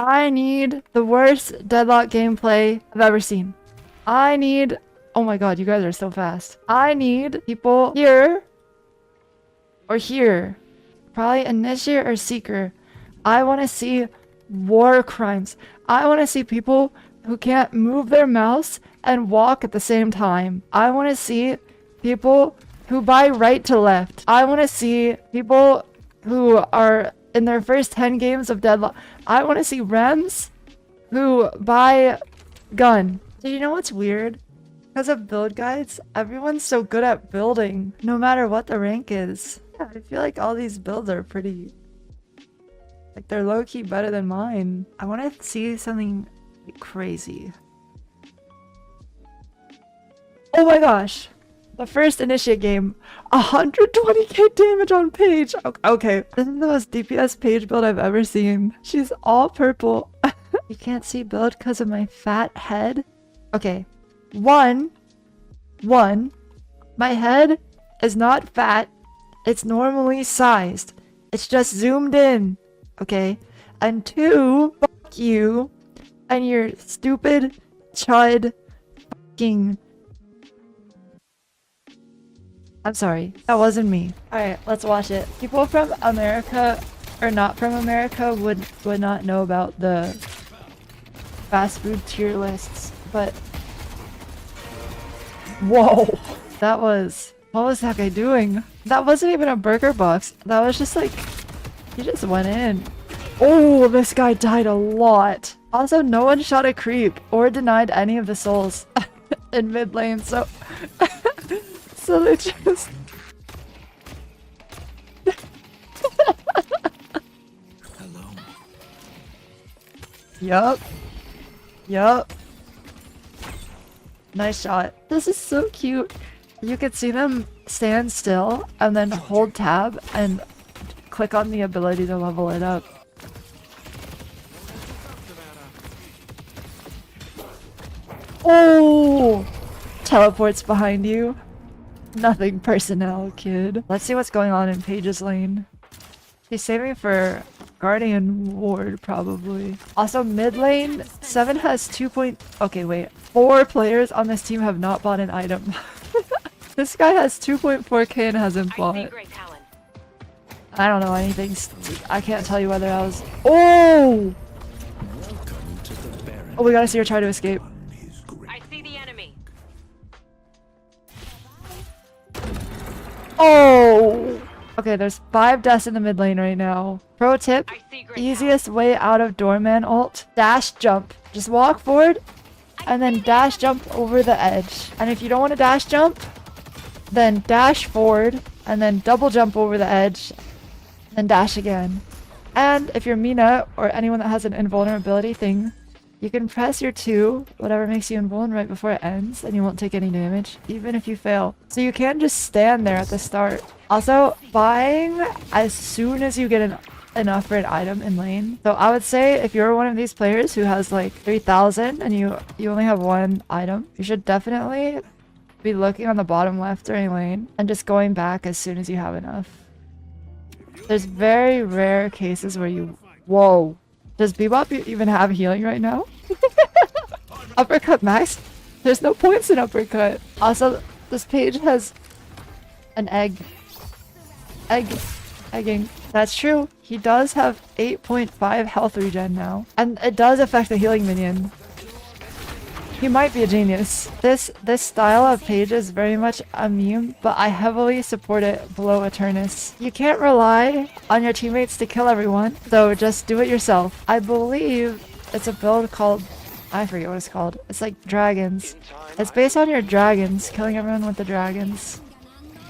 I need the worst Deadlock gameplay I've ever seen. I need... Oh my god, you guys are so fast. I need people here or here. Probably Initiate or Seeker. I want to see war crimes. I want to see people who can't move their mouse and walk at the same time. I want to see people who buy right to left. I want to see people who are in their first 10 games of Deadlock. I want to see Rems who buy gun. Do you know what's weird? Because of build guides, everyone's so good at building, no matter what the rank is. Yeah, I feel like all these builds are pretty... like, they're low-key better than mine. I want to see something crazy. Oh my gosh! The first Initiate game, 120k damage on Paige! Okay, this is the most DPS Paige build I've ever seen. She's all purple. You can't see build because of my fat head? Okay. One, my head is not fat. It's normally sized. It's just zoomed in. Okay? And two, fuck you and your stupid chud fucking... I'm sorry. That wasn't me. Alright, let's watch it. People from America or not from America would not know about the fast food tier lists, but... Whoa! That was... What was that guy doing? That wasn't even a burger box. That was just like... He just went in. Oh, this guy died a lot. Also, no one shot a creep or denied any of the souls in mid lane, so... so they just... Hello. Yup. Nice shot. This is so cute. You could see them stand still and then hold tab and click on the ability to level it up. Oh! Teleports behind you. Nothing personnel, kid. Let's see what's going on in Paige's lane. He's saving for Guardian Ward, probably. Also, mid lane, 7 has 2 Okay, wait. 4 players on this team have not bought an item. This guy has 2.4k and hasn't bought. I don't know anything. I can't tell you whether I was... Oh! Oh, we gotta see her try to escape. I see the enemy. Oh! Okay, there's 5 deaths in the mid lane right now. Pro tip, easiest way out of doorman ult, dash jump. Just walk forward and then dash jump over the edge. And if you don't want to dash jump, then dash forward and then double jump over the edge, then dash again. And if you're Mina or anyone that has an invulnerability thing, you can press your 2, whatever makes you invulnerable, right before it ends, and you won't take any damage, even if you fail. So you can't just stand there at the start. Also, buying as soon as you get enough for an item in lane. So I would say if you're one of these players who has like 3,000 and you only have 1 item, you should definitely be looking on the bottom left during lane and just going back as soon as you have enough. There's very rare cases where you... Whoa. Does Bebop even have healing right now? Uppercut max? There's no points in uppercut. Also, this Paige has an egg. Egging. That's true. He does have 8.5 health regen now. And it does affect the healing minion. He might be a genius. This style of Paige is very much a meme, but I heavily support it below Eternus. You can't rely on your teammates to kill everyone, so just do it yourself. I believe it's a build called... I forget what it's called. It's like dragons. It's based on your dragons, killing everyone with the dragons.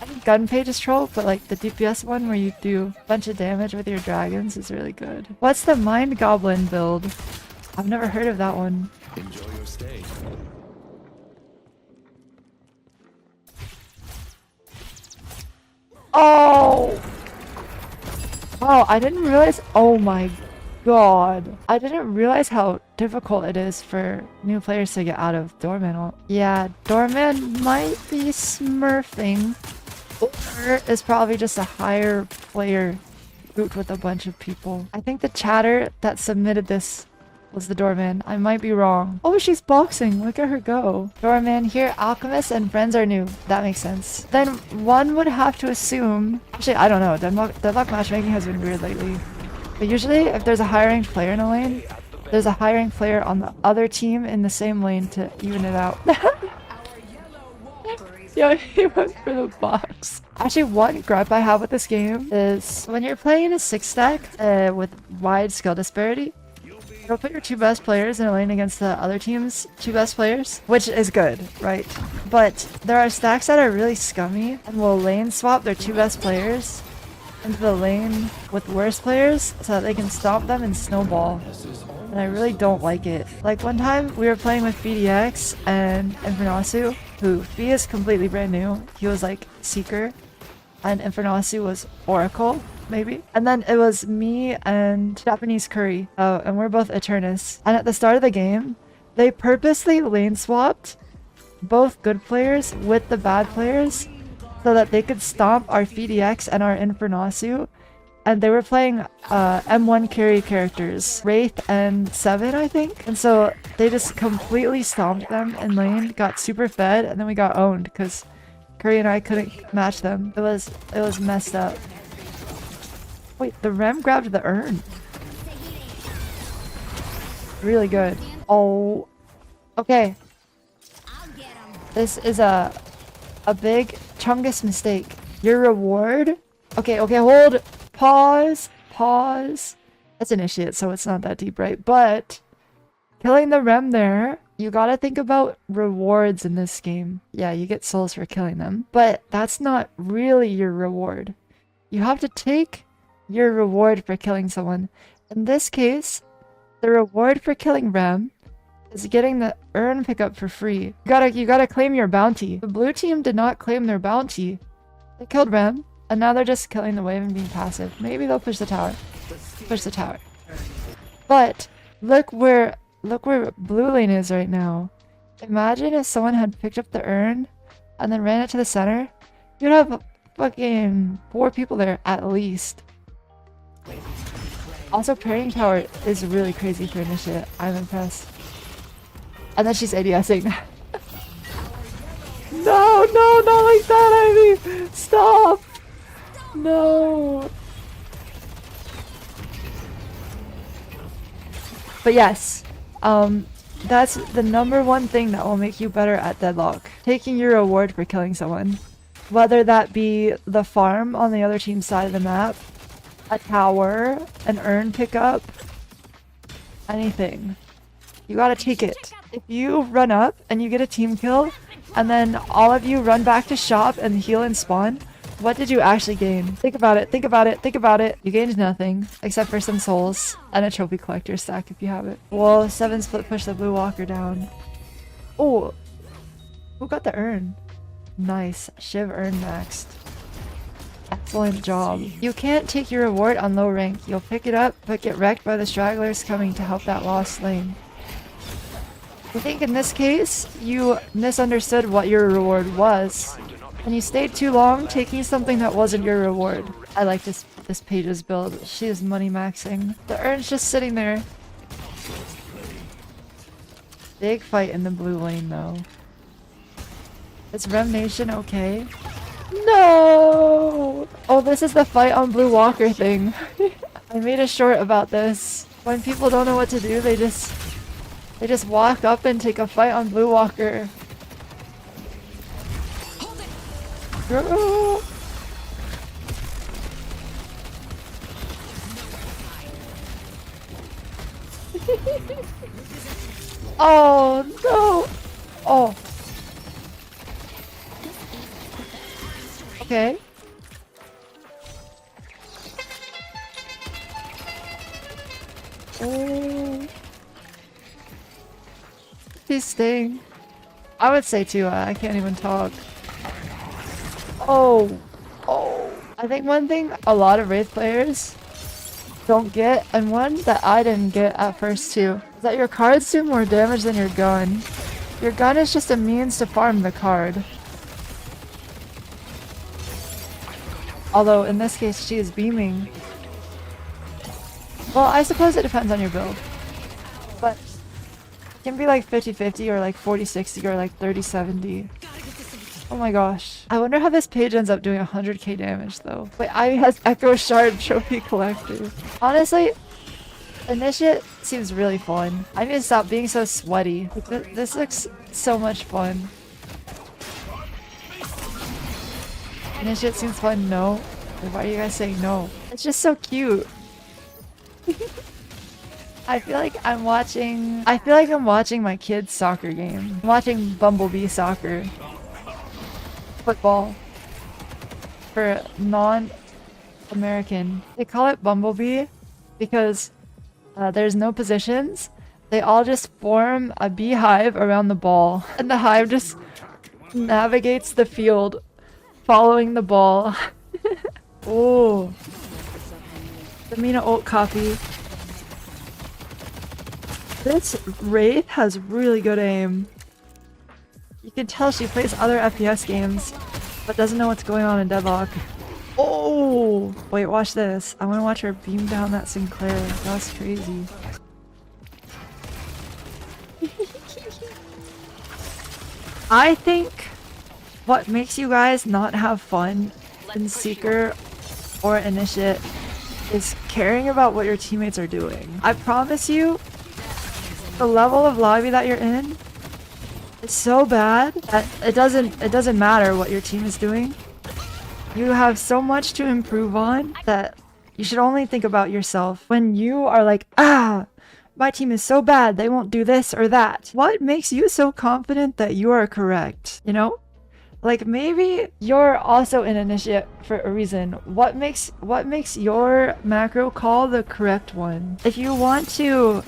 I think gun Paige is troll, but like the DPS one where you do a bunch of damage with your dragons is really good. What's the Mind Goblin build? I've never heard of that one. Enjoy your stay. Oh! Wow, I didn't realize... Oh my god. I didn't realize how difficult it is for new players to get out of Doorman ult. Yeah, Doorman might be smurfing. Or is probably just a higher player grouped with a bunch of people. I think the chatter that submitted this was the doorman. I might be wrong. Oh, she's boxing. Look at her go. Doorman here, alchemist, and friends are new. That makes sense. Then one would have to assume... Actually, I don't know. Deadlock matchmaking has been weird lately. But usually, if there's a high ranked player in a lane, there's a high ranked player on the other team in the same lane to even it out. Yeah, he went for the box. Actually, one gripe I have with this game is when you're playing in a 6-stack with wide skill disparity, you'll put your two best players in a lane against the other team's two best players, which is good, right? But there are stacks that are really scummy and will lane swap their two best players into the lane with worse players so that they can stomp them and snowball. And I really don't like it. Like one time we were playing with BDX and Infernasu, who B is completely brand new. He was like Seeker and Infernasu was Oracle, maybe. And then it was me and Japanese Curry, and we're both Eternus. And at the start of the game, they purposely lane swapped both good players with the bad players so that they could stomp our BDX and our Infernasu. And they were playing M1 carry characters, Wraith and Seven, I think. And so they just completely stomped them in lane, got super fed, and then we got owned because Curry and I couldn't match them. It was messed up. Wait, the Rem grabbed the urn. Really good. Oh, okay. This is a big Chungus mistake. Your reward? Okay, hold. Pause. That's initiate, so it's not that deep, right? But killing the Rem there, you gotta think about rewards in this game. Yeah, you get souls for killing them, but that's not really your reward. You have to take your reward for killing someone. In this case, the reward for killing Rem is getting the urn pickup for free. You gotta claim your bounty. The blue team did not claim their bounty. They killed Rem. And now they're just killing the wave and being passive. Maybe they'll push the tower. Push the tower. But look where blue lane is right now. Imagine if someone had picked up the urn and then ran it to the center. You'd have fucking 4 people there at least. Also, parrying tower is really crazy for initiate. I'm impressed. And then she's ADSing. No, not like that, Ivy! Stop! No. But yes, that's the #1 thing that will make you better at Deadlock. Taking your reward for killing someone. Whether that be the farm on the other team's side of the map, a tower, an urn pickup, anything. You gotta take it. If you run up and you get a team kill, and then all of you run back to shop and heal and spawn, what did you actually gain? Think about it. You gained nothing, except for some souls and a trophy collector stack if you have it. Well, 7 split push the blue walker down. Oh, who got the urn? Nice, Shiv urn maxed. Excellent job. You can't take your reward on low rank. You'll pick it up, but get wrecked by the stragglers coming to help that lost lane. I think in this case, you misunderstood what your reward was. And you stayed too long taking something that wasn't your reward. I like this Paige's build. She is money maxing. The urn's just sitting there. Big fight in the blue lane though. Is Rem Nation okay? No! Oh, this is the fight on Blue Walker thing. I made a short about this. When people don't know what to do, they just walk up and take a fight on Blue Walker. Oh no! Oh. Okay. Oh. He's staying. I would say too, I can't even talk. Oh. I think one thing a lot of Wraith players don't get, and one that I didn't get at first too, is that your cards do more damage than your gun. Your gun is just a means to farm the card. Although in this case she is beaming. Well, I suppose it depends on your build. but it can be like 50-50 or like 40-60 or like 30-70. Oh my gosh. I wonder how this Paige ends up doing 100k damage though. Wait, Ivy has Echo Shard Trophy Collector. Honestly, Initiate seems really fun. I need to stop being so sweaty. Like, this looks so much fun. Initiate seems fun, no? Why are you guys saying no? It's just so cute. I feel like I'm watching my kid's soccer game. I'm watching Bumblebee soccer. Football. For non-American. They call it Bumblebee because there's no positions. They all just form a beehive around the ball. And the hive just navigates the field following the ball. Oh. The Mina ult copy. This Wraith has really good aim. You can tell she plays other FPS games, but doesn't know what's going on in Deadlock. Oh! Wait, watch this. I want to watch her beam down that Sinclair. That's crazy. I think what makes you guys not have fun in Seeker or Initiate is caring about what your teammates are doing. I promise you, the level of lobby that you're in is so bad that it doesn't matter what your team is doing. You have so much to improve on that you should only think about yourself. When you are like, ah, my team is so bad, they won't do this or that. What makes you so confident that you are correct? You know? Like, maybe you're also in Initiate for a reason. What makes your macro call the correct one? If you want to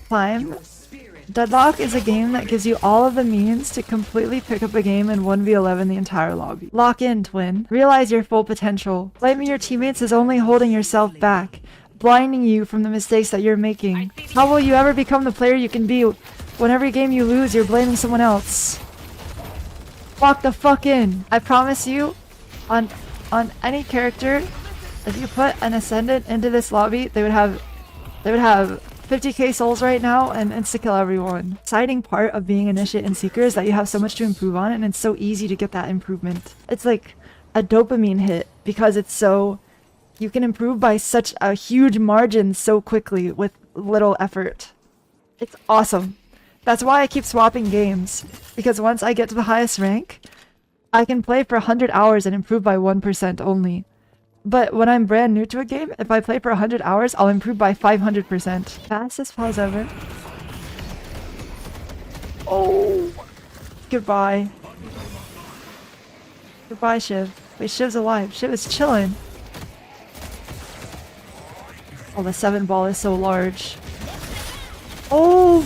climb, Deadlock is a game that gives you all of the means to completely pick up a game in 1v11 the entire lobby. Lock in, twin. Realize your full potential. Blaming your teammates is only holding yourself back, blinding you from the mistakes that you're making. How will you ever become the player you can be when every game you lose you're blaming someone else? Lock the fuck in. I promise you, on any character, if you put an Ascendant into this lobby, they would have 50k souls right now and insta-kill everyone. Exciting part of being Initiate and Seeker is that you have so much to improve on, and it's so easy to get that improvement. It's like a dopamine hit because it's so... You can improve by such a huge margin so quickly with little effort. It's awesome. That's why I keep swapping games, because once I get to the highest rank, I can play for 100 hours and improve by 1% only. But when I'm brand new to a game, if I play for 100 hours, I'll improve by 500%. Fastest pause ever. Oh! Goodbye. Goodbye, Shiv. Wait, Shiv's alive. Shiv is chilling. Oh, the 7 ball is so large. Oh!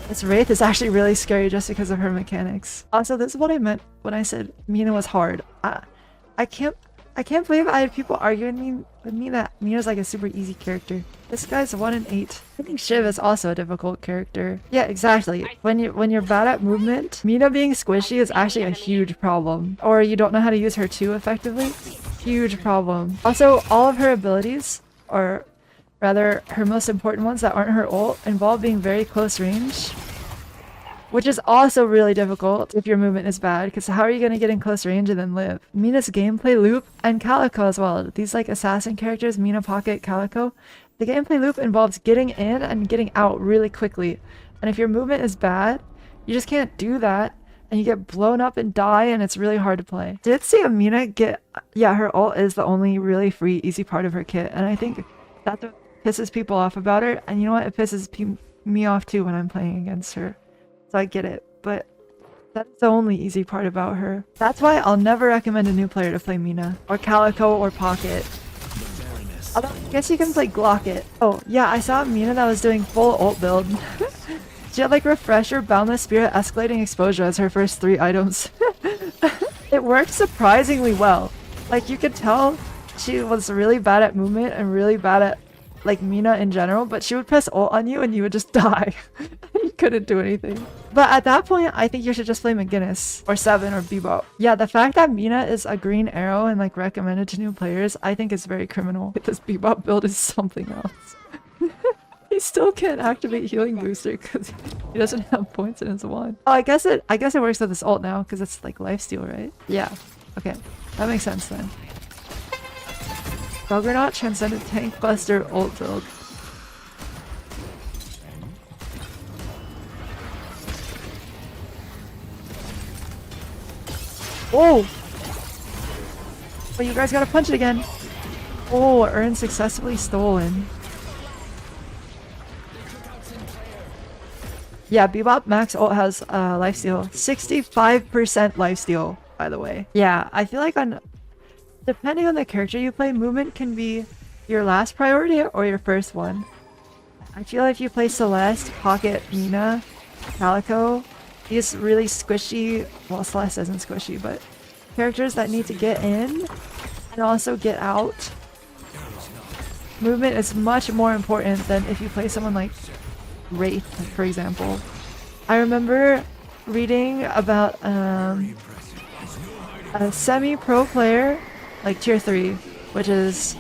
This Wraith is actually really scary just because of her mechanics. Also, this is what I meant when I said Mina was hard. I can't believe I had people arguing with me that Mina's like a super easy character. This guy's 1 in 8. I think Shiv is also a difficult character. Yeah, exactly. When you're bad at movement, Mina being squishy is actually a huge problem. Or you don't know how to use her 2 effectively. Huge problem. Also, all of her abilities, or rather her most important ones that aren't her ult, involve being very close range. Which is also really difficult if your movement is bad, because how are you going to get in close range and then live? Mina's gameplay loop, and Calico as well. These like assassin characters, Mina, Pocket, Calico. The gameplay loop involves getting in and getting out really quickly. And if your movement is bad, you just can't do that. And you get blown up and die, and it's really hard to play. Did see a Mina get... Yeah, her ult is the only really free, easy part of her kit. And I think that's what pisses people off about her. And you know what? It pisses me off too when I'm playing against her. So I get it. But that's the only easy part about her. That's why I'll never recommend a new player to play Mina. Or Calico or Pocket. Although, I guess you can play Glocket. Oh, yeah, I saw a Mina that was doing full ult build. She had like Refresher, Boundless Spirit, Escalating Exposure as her first 3 items. It worked surprisingly well. Like, you could tell she was really bad at movement and really bad at like Mina in general, but she would press ult on you and you would just die. You couldn't do anything. But at that point, I think you should just play McGinnis or 7 or Bebop. Yeah, the fact that Mina is a green arrow and like recommended to new players, I think is very criminal. This Bebop build is something else. He still can't activate healing booster because he doesn't have points in his wand. Oh, I guess it works with his ult now because it's like lifesteal, right? Yeah. Okay, that makes sense then. Juggernaut Transcendent Tank Buster ult build. Oh! But you guys gotta punch it again. Oh, earn successfully stolen. Yeah, Bebop Max ult has lifesteal. 65% lifesteal, by the way. Yeah, I feel like depending on the character you play, movement can be your last priority or your first one. I feel like if you play Celeste, Pocket, Nina, Calico, these really squishy, well, Celeste isn't squishy, but characters that need to get in and also get out, movement is much more important than if you play someone like Wraith, for example. I remember reading about a semi-pro player, like tier 3, which is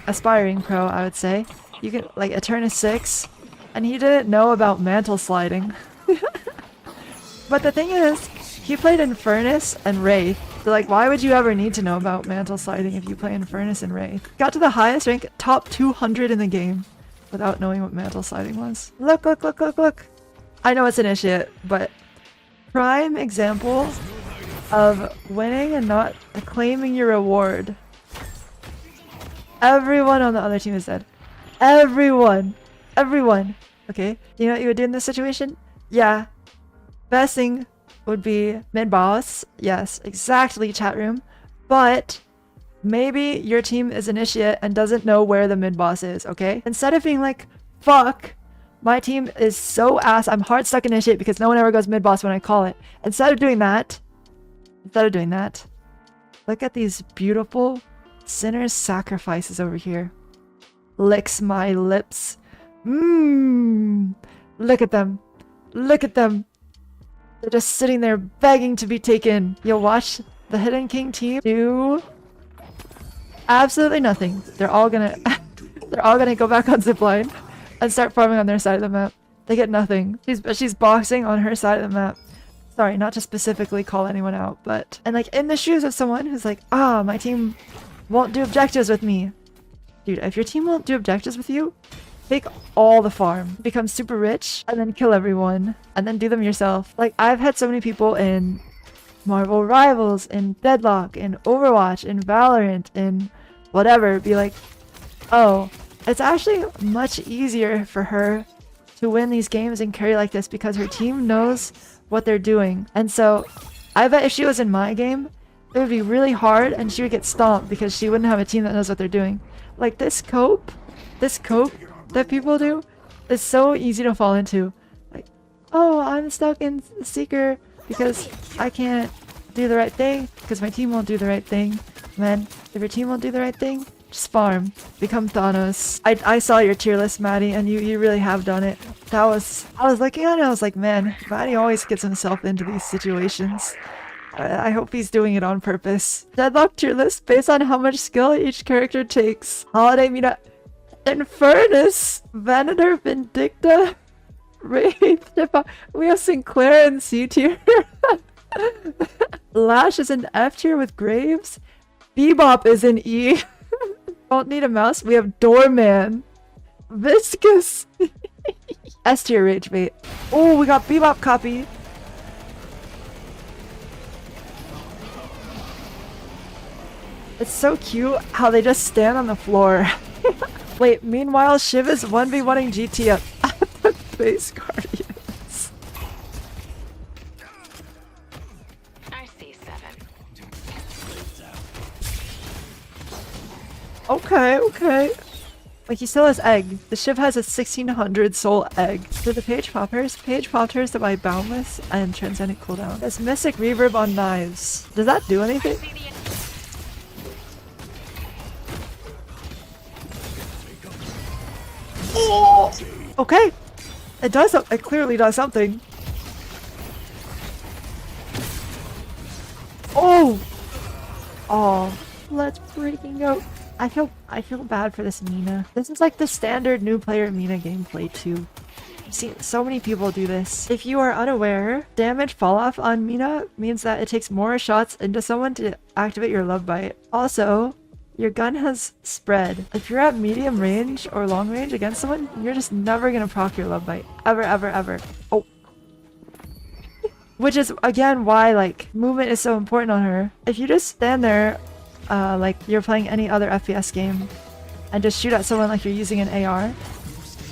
aspiring pro, I would say. You can like a turn of 6, and he didn't know about mantle sliding. But the thing is, he played Infernus and Wraith. So like, why would you ever need to know about mantle sliding if you play Infernus and Wraith? Got to the highest rank, top 200 in the game, without knowing what mantle sliding was. Look, look, look, look, look! I know it's initiate, but prime example of winning and not claiming your reward. Everyone on the other team is dead. Everyone! Everyone! Okay, do you know what you would do in this situation? Yeah. Best thing would be mid-boss. Yes, exactly, chat room. But maybe your team is initiate and doesn't know where the mid-boss is, okay? Instead of being like, fuck, my team is so ass, I'm hard stuck initiate because no one ever goes mid-boss when I call it. Instead of doing that, look at these beautiful sinner's sacrifices over here. Licks my lips. Look at them. Look at them. They're just sitting there begging to be taken. You'll watch the Hidden King team do absolutely nothing. They're all gonna go back on zipline and start farming on their side of the map. They get nothing. She's boxing on her side of the map. Sorry, not to specifically call anyone out, but and like in the shoes of someone who's like, my team won't do objectives with me. Dude, if your team won't do objectives with you, take all the farm, become super rich, and then kill everyone, and then do them yourself. Like, I've had so many people in Marvel Rivals, in Deadlock, in Overwatch, in Valorant, in whatever, be like, oh, it's actually much easier for her to win these games and carry like this because her team knows what they're doing. And so, I bet if she was in my game, it would be really hard and she would get stomped because she wouldn't have a team that knows what they're doing. Like, this cope that people do is so easy to fall into. Like, oh, I'm stuck in Seeker because I can't do the right thing because my team won't do the right thing. Man, if your team won't do the right thing, just farm. Become Thanos. I saw your tier list, Maddie, and you really have done it. I was looking at it, I was like, man, Maddie always gets himself into these situations. I hope he's doing it on purpose. Deadlock tier list based on how much skill each character takes. Holiday meetup. Infernus, Venator, Vindicta, Wraith, we have Sinclair in C tier. Lash is in F tier with Graves. Bebop is in E. Don't need a mouse. We have Doorman. Viscous. S tier rage bait. Oh, we got Bebop copy. It's so cute how they just stand on the floor. Wait, meanwhile, Shiv is 1v1ing GT at the base Guardians. I see 7. Okay. Like, he still has egg. The Shiv has a 1600 soul egg. So the Paige popped hers to buy Boundless and Transcendent cooldown. There's Mystic Reverb on knives. Does that do anything? Oh! Okay. It does. It clearly does something. Oh! Oh. Let's freaking go. I feel bad for this Mina. This is like the standard new player Mina gameplay too. I've seen so many people do this. If you are unaware, damage fall off on Mina means that it takes more shots into someone to activate your love bite. Also, your gun has spread. If you're at medium range or long range against someone, you're just never gonna proc your love bite. Ever, ever, ever. Oh. Which is, again, why, like, movement is so important on her. If you just stand there, like you're playing any other FPS game, and just shoot at someone like you're using an AR,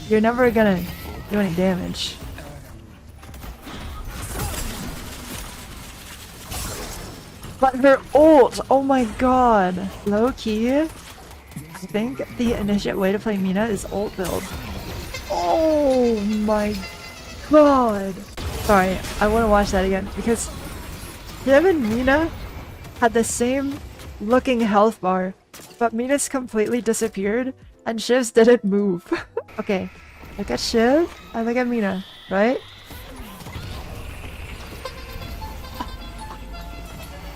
you're never gonna do any damage. But her ult! Oh my god! Low key, I think the initiate way to play Mina is ult build. Oh my god! Sorry, I want to watch that again because him and Mina had the same looking health bar, but Mina's completely disappeared and Shiv's didn't move. Okay, look at Shiv and look at Mina, right?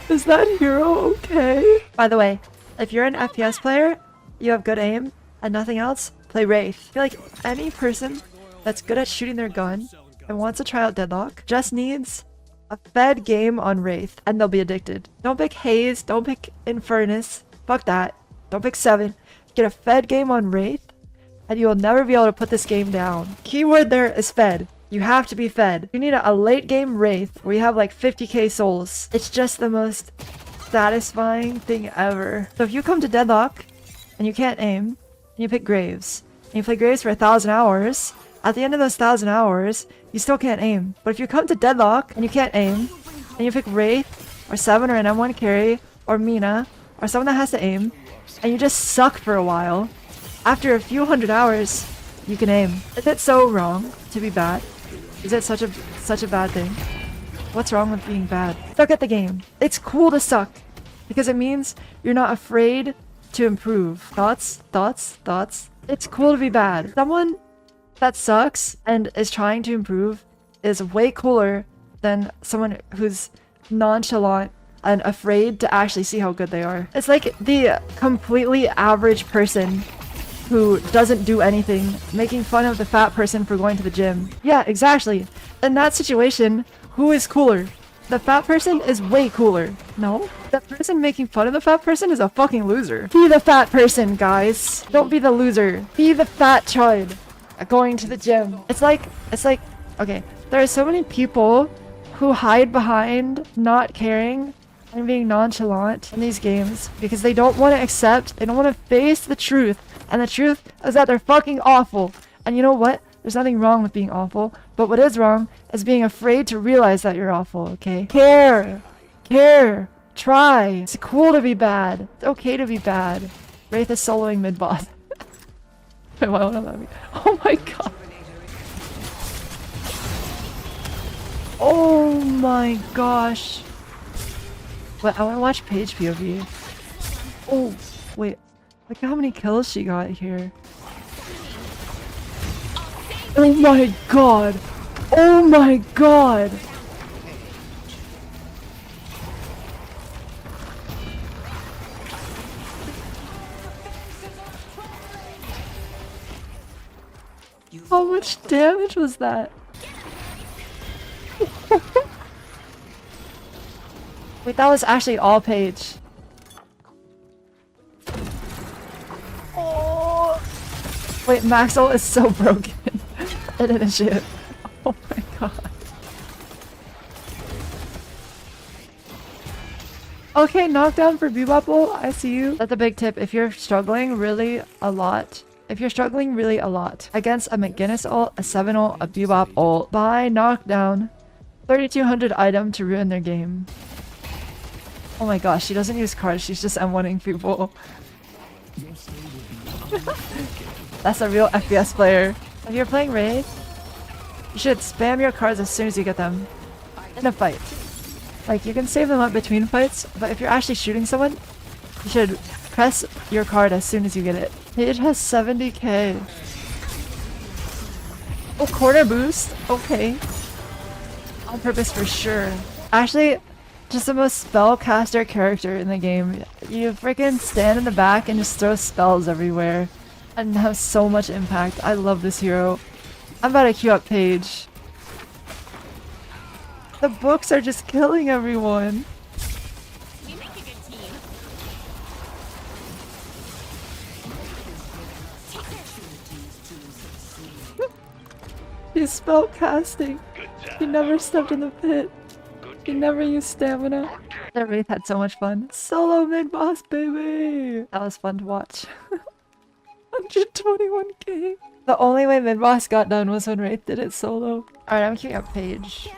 Is that hero okay? By the way, if you're an FPS player, you have good aim and nothing else, play Wraith. I feel like any person that's good at shooting their gun and wants to try out Deadlock just needs a fed game on Wraith and they'll be addicted. Don't pick Haze, don't pick Infernus, fuck that. Don't pick 7. Get a fed game on Wraith and you will never be able to put this game down. Keyword there is fed. You have to be fed. You need a late game Wraith where you have like 50k souls. It's just the most satisfying thing ever. So if you come to Deadlock and you can't aim, and you pick Graves, and you play Graves for 1,000 hours, at the end of those 1,000 hours, you still can't aim. But if you come to Deadlock and you can't aim, and you pick Wraith, or 7 or an M1 carry, or Mina, or someone that has to aim, and you just suck for a while, after a few hundred hours, you can aim. Is it so wrong to be bad? Is it such a bad thing? What's wrong with being bad? Suck at the game. It's cool to suck because it means you're not afraid to improve. Thoughts? Thoughts? Thoughts? It's cool to be bad. Someone that sucks and is trying to improve is way cooler than someone who's nonchalant and afraid to actually see how good they are. It's like the completely average person who doesn't do anything, making fun of the fat person for going to the gym. Yeah, exactly. In that situation, who is cooler? The fat person is way cooler. No? The person making fun of the fat person is a fucking loser. Be the fat person, guys. Don't be the loser. Be the fat chud going to the gym. It's like, okay, there are so many people who hide behind not caring and being nonchalant in these games because they don't want to accept, they don't want to face the truth. And the truth is that they're fucking awful. And you know what? There's nothing wrong with being awful. But what is wrong is being afraid to realize that you're awful, okay? Care. Care. Try. It's cool to be bad. It's okay to be bad. Wraith is soloing mid-boss. Wait, why won't let me? Oh my god. Oh my gosh. Wait, I want to watch Paige POV. Oh, wait. Look at how many kills she got here. Oh my god! Oh my god! How much damage was that? Wait, that was actually all Paige. Wait, Maxwell is so broken in Initiate. Oh my god. Okay, knockdown for Bebop. I see you. That's a big tip if you're struggling really a lot. If you're struggling really a lot against a McGinnis ult, a 7 ult, a Bebop ult, buy knockdown 3200 item to ruin their game. Oh my gosh, she doesn't use cards, she's just M1ing people. That's a real FPS player. If you're playing Raid, you should spam your cards as soon as you get them in a fight. Like, you can save them up between fights, but if you're actually shooting someone, you should press your card as soon as you get it. Paige has 70k. Oh, quarter boost? Okay. On purpose for sure. Actually, Just the most spellcaster character in the game. You freaking stand in the back and just throw spells everywhere. And have so much impact. I love this hero. I'm about to queue up Paige. The books are just killing everyone. We make a good team. She's spell casting. She never stepped in the pit. She never used stamina. That Wraith had so much fun. Solo mid-boss, baby! That was fun to watch. 121k. The only way mid-boss got done was when Wraith did it solo. Alright, I'm queuing up Paige.